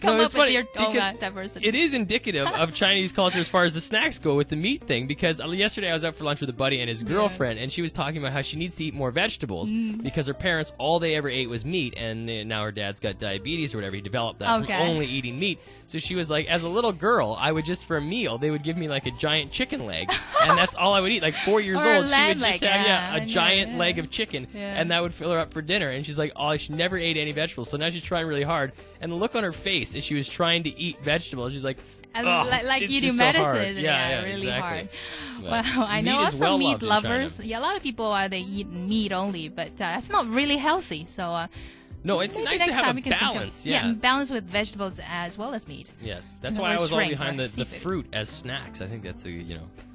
Come up with your own diversity. It is indicative of Chinese culture as far as the snacks go with the meat thing, because yesterday I was out for lunch with a buddy and his girlfriend, and she was talking about how she needs to eat more vegetables because her parents, all they ever ate was meat, and now her dad's got diabetes or whatever. He developed that from only eating meat. So she was like, as a little girl, I would just, for a meal, they would give me like a giant chicken leg, and that's all I would eat. Like 4 years old, she would just have a giant leg of chicken, and that would fill her up for dinner. And she's like, oh, she never ate any vegetables, so now she's trying really hard. And the look on her face as she was trying to eat vegetables, she's like, like eating medicine. Really hard. Well, I know also meat lovers. Yeah, a lot of people they eat meat only, but that's not really healthy. So no, it's nice to have a balance. Balance with vegetables as well as meat. Yes, that's why I was all behind the fruit as snacks. I think that's a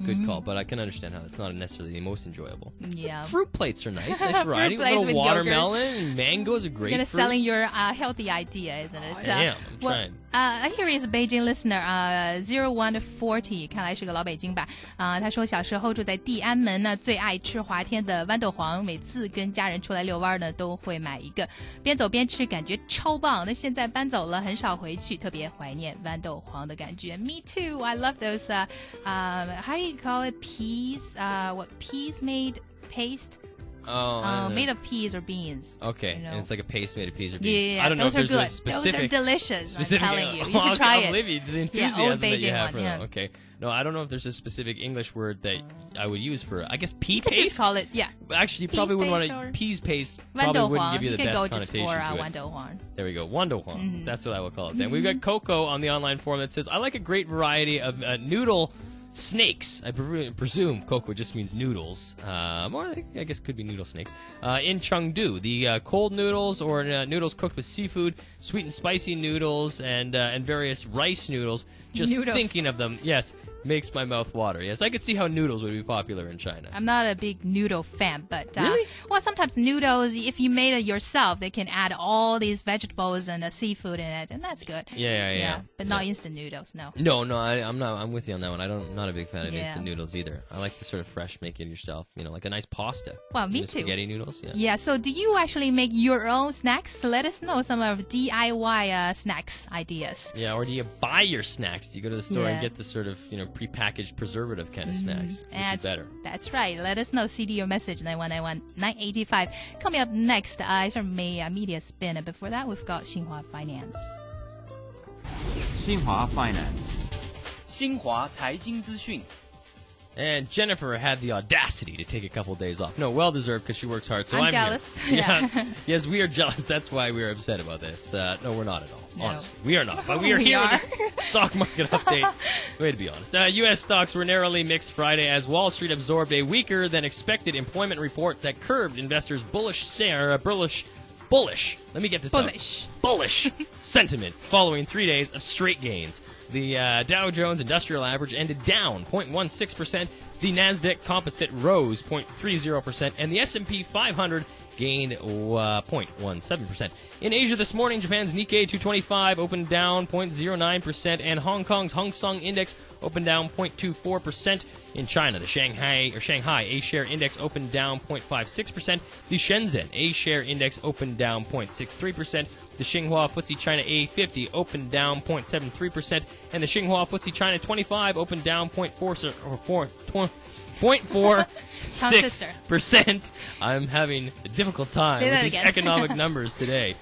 good call, but I can understand how that's not necessarily the most enjoyable. Yeah, fruit plates are nice. Nice variety. A little watermelon and mangoes are great. You're selling your healthy idea, isn't it? I am. I'm trying. Here is a Beijing listener, 0140， 看来是个老北京吧。他说小时候住在地安门呢，最爱吃华天的豌豆黄，每次跟家人出来遛弯呢，都会买一个，边走边吃，感觉超棒。那现在搬走了，很少回去，特别怀念豌豆黄的感觉。Me too. I love those. How do you call it? Peas? What peas made paste? Made of peas or beans. Okay, and it's like a paste made of peas or beans. Yeah, I don't know if there's a specific. Those are delicious. I'm telling you, you should try it. The enthusiasm old Beijing that you have for one. them. Okay, no, I don't know if there's a specific English word that I would use for. I guess pea paste. You could just call it Actually, you probably wouldn't want to. Peas paste probably wouldn't give you the best connotation to it. There we go, 豌豆黄. That's what I will call it. Then we've got Coco on the online forum that says, "I like a great variety of noodle." Snakes. I presume Coco just means noodles. Or I guess could be noodle snakes. In Chengdu, the cold noodles or noodles cooked with seafood, sweet and spicy noodles, and various rice noodles. Just thinking of them, yes. makes my mouth water. Yes, I could see how noodles would be popular in China. I'm not a big noodle fan, but Really? well, sometimes noodles, if you made it yourself, they can add all these vegetables and seafood in it, and that's good. Yeah. But not instant noodles, no. No, I'm not. I'm with you on that one. I'm not a big fan of Yeah. instant noodles either. I like the sort of fresh, make it yourself. Like a nice pasta. Well, me too. Spaghetti noodles. Yeah. Yeah, so do you actually make your own snacks? Let us know some of DIY snacks ideas. Yeah, or do you buy your snacks? Do you go to the store and Yeah. get the sort of, prepackaged preservative kind of snacks? Which is better. That's right. Let us know. CD or message 9191985. Coming up next is our media spin. And before that, we've got Xinhua Finance. 新华 Finance， 新华财经资讯。 And Jennifer had the audacity to take a couple days off. No, well-deserved because she works hard, so I'm jealous. Here. Yeah. Yes, we are jealous. That's why we're upset about this. No, we're not at all. No. Honestly, we are not. But we are We here are. with the stock market update. Way to be honest. U.S. stocks were narrowly mixed Friday as Wall Street absorbed a weaker-than-expected employment report that curbed investors' bullish. Let me get this out. Bullish sentiment following 3 days of straight gains. The Dow Jones Industrial Average ended down 0.16%. The Nasdaq Composite rose 0.30%, and the S&P 500 gained 0.17%. In Asia this morning, Japan's Nikkei 225 opened down 0.09%, and Hong Kong's Hang Seng Index opened down 0.24%. In China, the Shanghai A-share index opened down 0.56%. The Shenzhen A-share index opened down 0.63%. The Xinhua FTSE China A50 opened down 0.73%, and the Xinhua FTSE China 25 opened down 0.46%. I'm having a difficult time with these economic numbers today.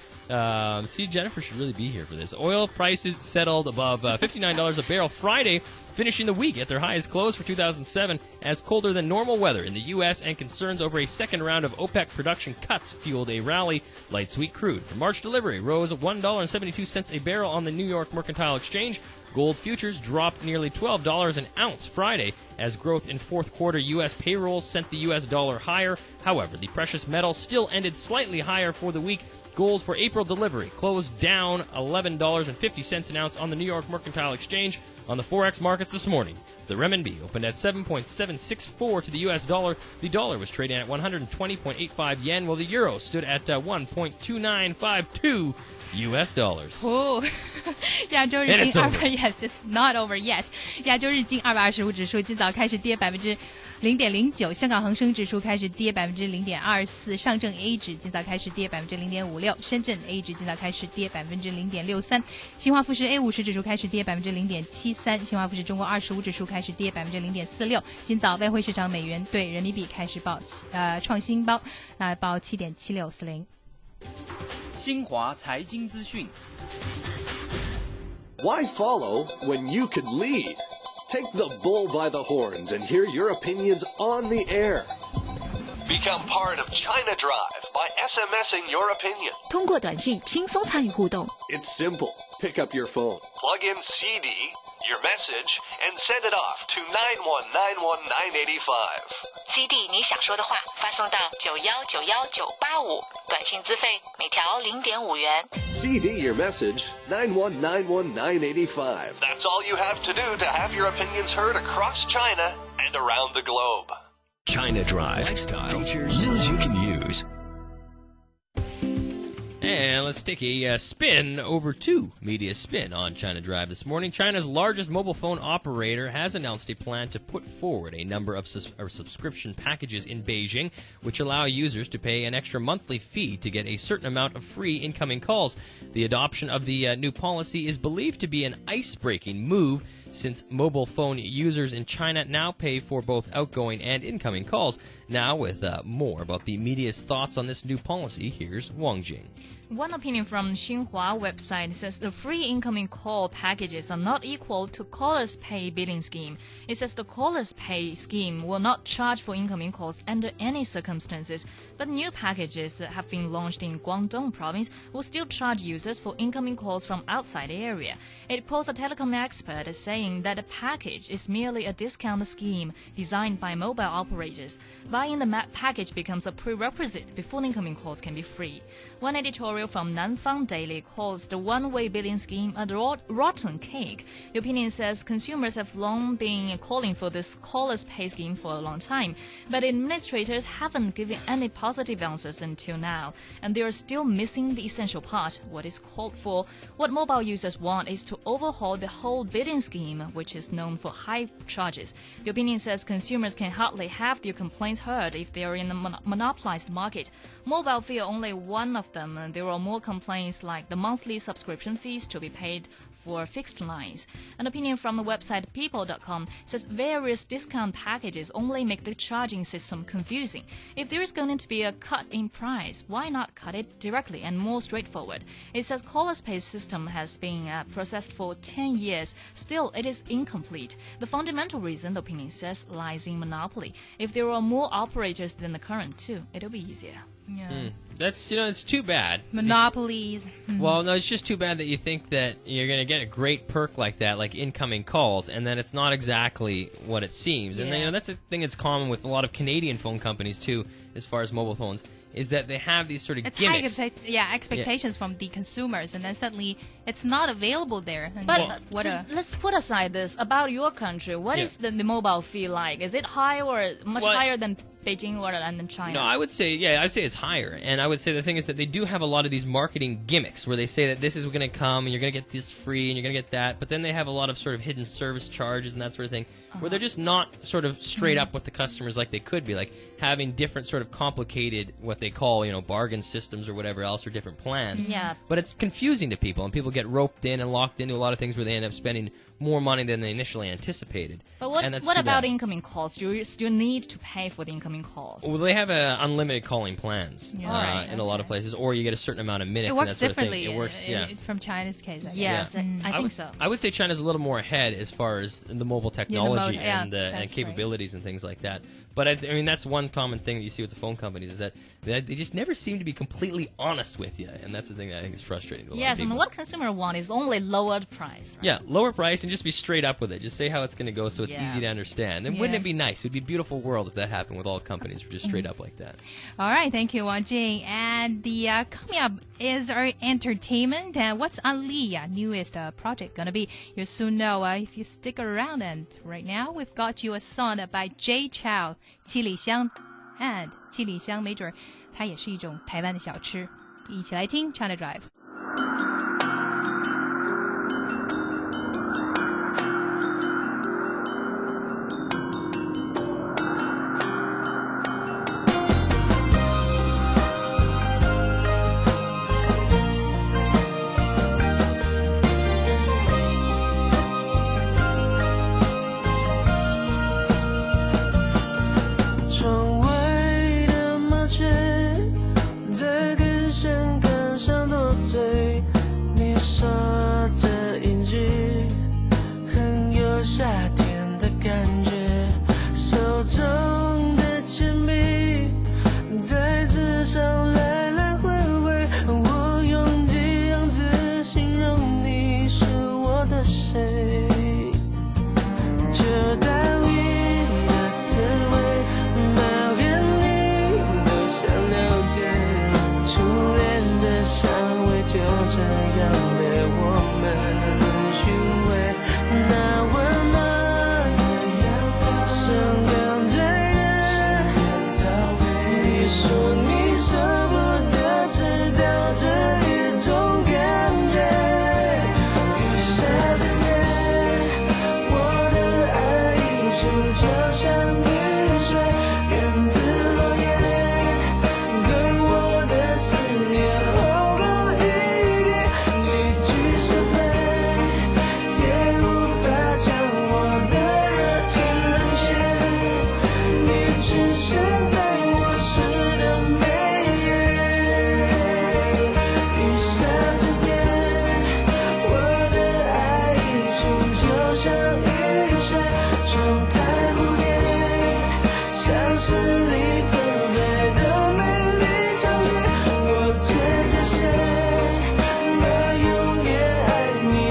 See, Jennifer should really be here for this. Oil prices settled above $59 a barrel Friday, finishing the week at their highest close for 2007 as colder than normal weather in the U.S. and concerns over a second round of OPEC production cuts fueled a rally. Light sweet crude for March delivery rose $1.72 a barrel on the New York Mercantile Exchange. Gold futures dropped nearly $12 an ounce Friday as growth in fourth quarter U.S. payrolls sent the U.S. dollar higher. However, the precious metal still ended slightly higher for the week. Gold for April delivery closed down $11.50 an ounce on the New York Mercantile Exchange. On the Forex markets this morning, the renminbi opened at 7.764 to the U.S. dollar. The dollar was trading at 120.85 yen, while the euro stood at 1.2952 U.S. dollars. Oh, 亚洲日经200 yes, it's not over yet. 亚洲日经225指数今早开始跌0.09%，香港恒生指数开始跌0.24%，上证 A 指今早开始跌0.56%，深圳 A 指今早开始跌0.63%，新华富时 A50指数开始跌0.73%，新华富时中国25指数开始跌0.46%。今早外汇市场美元对人民币开始创新高，报7.7640。新华财经资讯。 Why follow when you could lead? Take the bull by the horns and hear your opinions on the air. Become part of China Drive by SMSing your opinion. 通过短信轻松参与互动。 It's simple. Pick up your phone, plug in CD, your message, and send it off to 9191985. CD 你想说的话发送到9191985，短信资费每条0.5元。 CD your message 9191985. That's all you have to do to have your opinions heard across China and around the globe. China Drive. Lifestyle. Features. News you can use. And let's take a spin over to Media Spin on China Drive this morning. China's largest mobile phone operator has announced a plan to put forward a number of subscription packages in Beijing, which allow users to pay an extra monthly fee to get a certain amount of free incoming calls. The adoption of the new policy is believed to be an ice-breaking move, since mobile phone users in China now pay for both outgoing and incoming calls. Now, with more about the media's thoughts on this new policy, here's Wang Jing. One opinion from Xinhua website says the free incoming call packages are not equal to caller's pay billing scheme. It says the caller's pay scheme will not charge for incoming calls under any circumstances, but new packages that have been launched in Guangdong province will still charge users for incoming calls from outside the area. It quotes a telecom expert as saying saying that a package is merely a discount scheme designed by mobile operators. Buying the package becomes a prerequisite before incoming calls can be free. One editorial from Nanfang Daily calls the one-way billing scheme a rotten cake. The opinion says consumers have long been calling for this caller's pay scheme for a long time, but administrators haven't given any positive answers until now, and they are still missing the essential part, what is called for. What mobile users want is to overhaul the whole billing scheme, which is known for high charges. The opinion says consumers can hardly have their complaints heard if they are in a monopolized market. Mobile fee are only one of them. There are more complaints like the monthly subscription fees to be paid for fixed lines. An opinion from the website people.com says various discount packages only make the charging system confusing. If there is going to be a cut in price, why not cut it directly and more straightforward? It says caller's pay system has been processed for 10 years. Still, it is incomplete. The fundamental reason, the opinion says, lies in monopoly. If there are more operators than the current two, it'll be easier. Yeah. That's, it's too bad. Monopolies. Well, no, it's just too bad that you think that you're going to get a great perk like that, like incoming calls, and then it's not exactly what it seems. And then, that's a thing that's common with a lot of Canadian phone companies, too, as far as mobile phones, is that they have these sort of gimmicks. High expectations from the consumers, and then suddenly it's not available there. And but let's put aside this. About your country, what is the mobile fee like? Is it high or much higher than Beijing or than China? No, I would say it's higher. And I would say the thing is that they do have a lot of these marketing gimmicks where they say that this is going to come and you're going to get this free and you're going to get that. But then they have a lot of sort of hidden service charges and that sort of thing where they're just not sort of straight up with the customers like they could be, like having different sort of complicated, what they call, bargain systems or whatever else, or different plans. Yeah. But it's confusing to people, and people get roped in and locked into a lot of things where they end up spending more money than they initially anticipated. But what about incoming calls? Do you still need to pay for the incoming calls? Well, they have unlimited calling plans in a lot of places, or you get a certain amount of minutes. It works and that sort differently. Of thing. It works, from China's case. Yes, I think so. I would say China's a little more ahead as far as the mobile technology and capabilities and things like that. But that's one common thing that you see with the phone companies is that they just never seem to be completely honest with you, and that's the thing that I think is frustrating to a lot of people. And what consumer want is only lowered price, right? Yeah, lower price and just be straight up with it. Just say how it's going to go so it's easy to understand. And wouldn't it be nice? It would be a beautiful world if that happened with all companies were just straight up like that. All right, thank you, Wang Jing. And the coming up is our entertainment. And what's Anli newest project going to be? You'll soon know if you stick around. And right now, we've got you a song by Jay Chou, 七里香 and 七里香没准它也是一种台湾的小吃，一起来听 China Drive。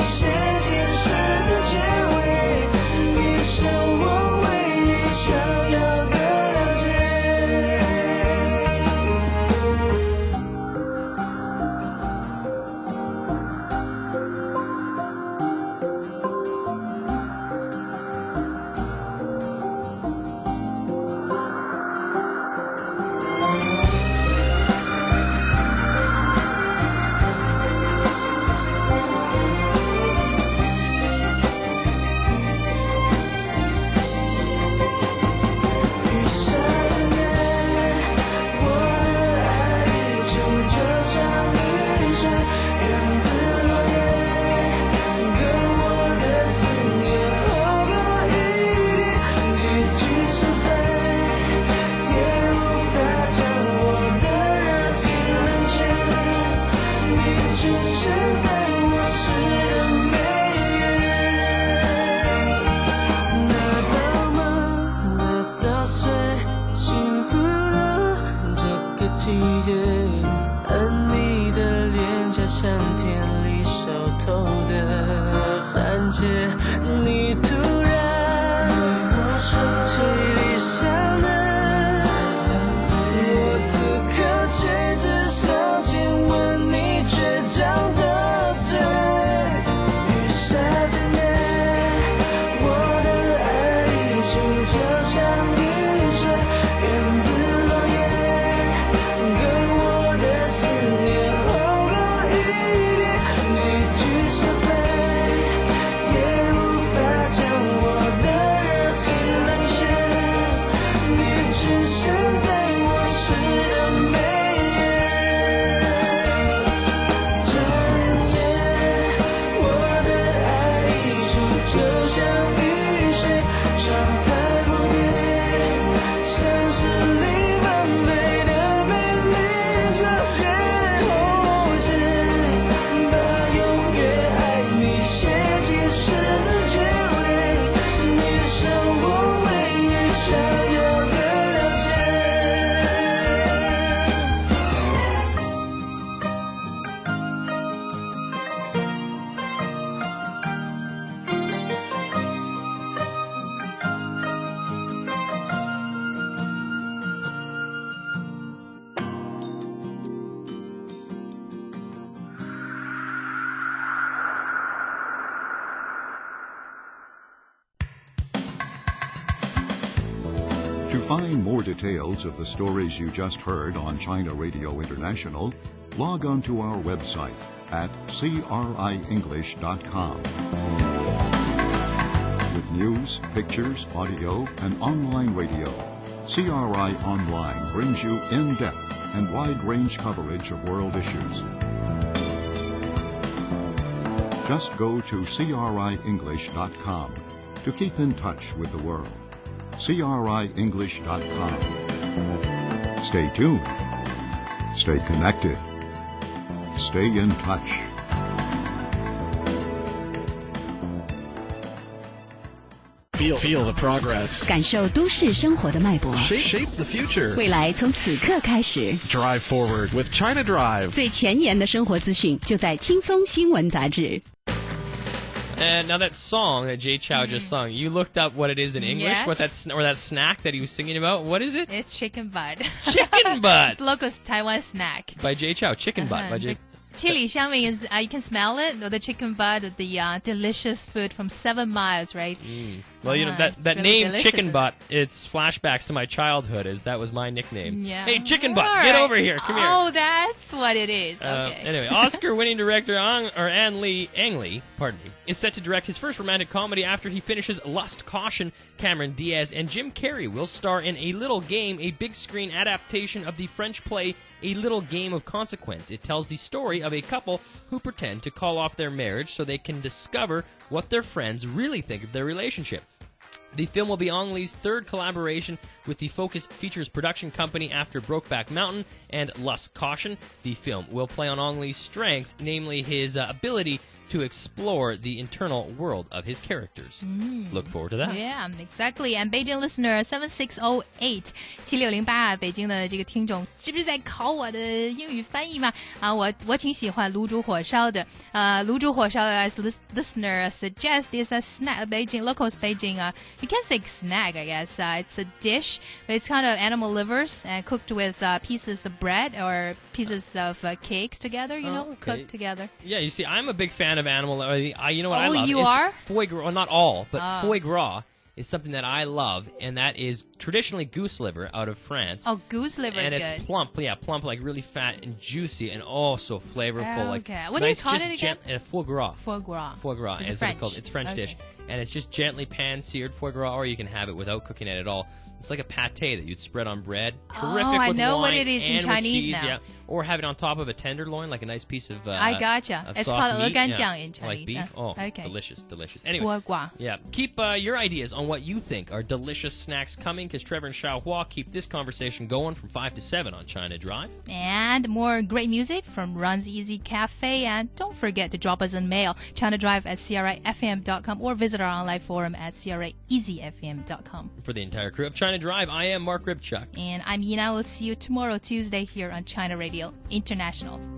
写天使的结尾。季节，而你的脸颊像田里熟透的番茄，你突然气力下来，我此刻却只想亲吻你倔强的嘴，雨下渐灭，我的爱溢出就像雨水，源自落叶，跟我的思念厚过一点，几句是非也无法将我的热情冷却，你只剩在我诗的眉眼，这夜我的爱溢出就像雨水，窗台蝴蝶，像是你满飞的美丽照片，同时把永远爱你写进诗的结尾，你是我唯一想要的了解。To find more details of the stories you just heard on China Radio International, log on to our website at crienglish.com. With news, pictures, audio, and online radio, CRI Online brings you in-depth and wide-range coverage of world issues. Just go to crienglish.com to keep in touch with the world. crienglish.com. Stay tuned. Stay connected. Stay in touch. Feel the progress. 感受都市生活的脉搏。Shape the future. 未来从此刻开始。Drive forward with China Drive. 最前沿的生活资讯就在轻松新闻杂志。And now that song that Jay Chou just sung, you looked up what it is in English, Yes. what that or that snack that he was singing about. What is it? It's chicken butt. Chicken butt. It's local Taiwan snack. By Jay Chou, chicken butt by Jay. Chili xiangming is you can smell it, or the chicken butt, the delicious food from 7 Miles, right? Well, you know that really name delicious, chicken butt. It's flashbacks to my childhood, as that was my nickname. Yeah. Hey, chicken butt, All get right. over here. Come here. Oh, that's what it is. Okay. Anyway, Oscar-winning director Ang Lee, is set to direct his first romantic comedy after he finishes Lust, Caution. Cameron Diaz and Jim Carrey will star in A Little Game, a big-screen adaptation of the French play A Little Game of Consequence. It tells the story of a couple who pretend to call off their marriage so they can discover what their friends really think of their relationship. The film will be Ang Lee's third collaboration with the Focus Features production company after Brokeback Mountain and Lust, Caution. The film will play on Ang Lee's strengths, namely his ability to explore the internal world of his characters. Look forward to that. Yeah, exactly. And Beijing listener 7608 7608北京的这个听众，是不是在考我的英语翻译嘛？我挺喜欢卤煮火烧的。卤煮火烧 as listener suggests is a snack. Beijing locals Beijing. You can't say snack, I guess. It's a dish. It's kind of animal livers and cooked with pieces of bread or pieces of cakes together. You know, cooked together. Yeah, you see, I'm a big fan of animal. You know what I love? You are? Foie gras. Well, not all, but foie gras is something that I love, and that is traditionally goose liver out of France. Oh, goose liver is good. good. And it's plump, like really fat and juicy, and so flavorful. Okay. What do you call it again? Foie gras. Foie gras. Foie gras is what it's called. It's French dish, and it's just gently pan-seared foie gras, or you can have it without cooking it at all. It's like a pate that you'd spread on bread. Terrific I with know wine what it is in and Chinese with cheese, now. yeah. Or have it on top of a tenderloin, like a nice piece of I gotcha. of It's soft called meat, ganjiang in like Chinese. beef. Okay. Delicious. Anyway, Foie gras. yeah. Keep your ideas on what you think are delicious snacks coming, because Trevor and Xiaohua keep this conversation going from 5 to 7 on China Drive. And more great music from Run's Easy Cafe. And don't forget to drop us an mail, ChinaDrive@crifm.com, or visit our online forum at crieasyfm.com. For the entire crew of China China Drive. I am Mark Rybchuk. And I'm Yinan. We'll see you tomorrow, Tuesday, here on China Radio International.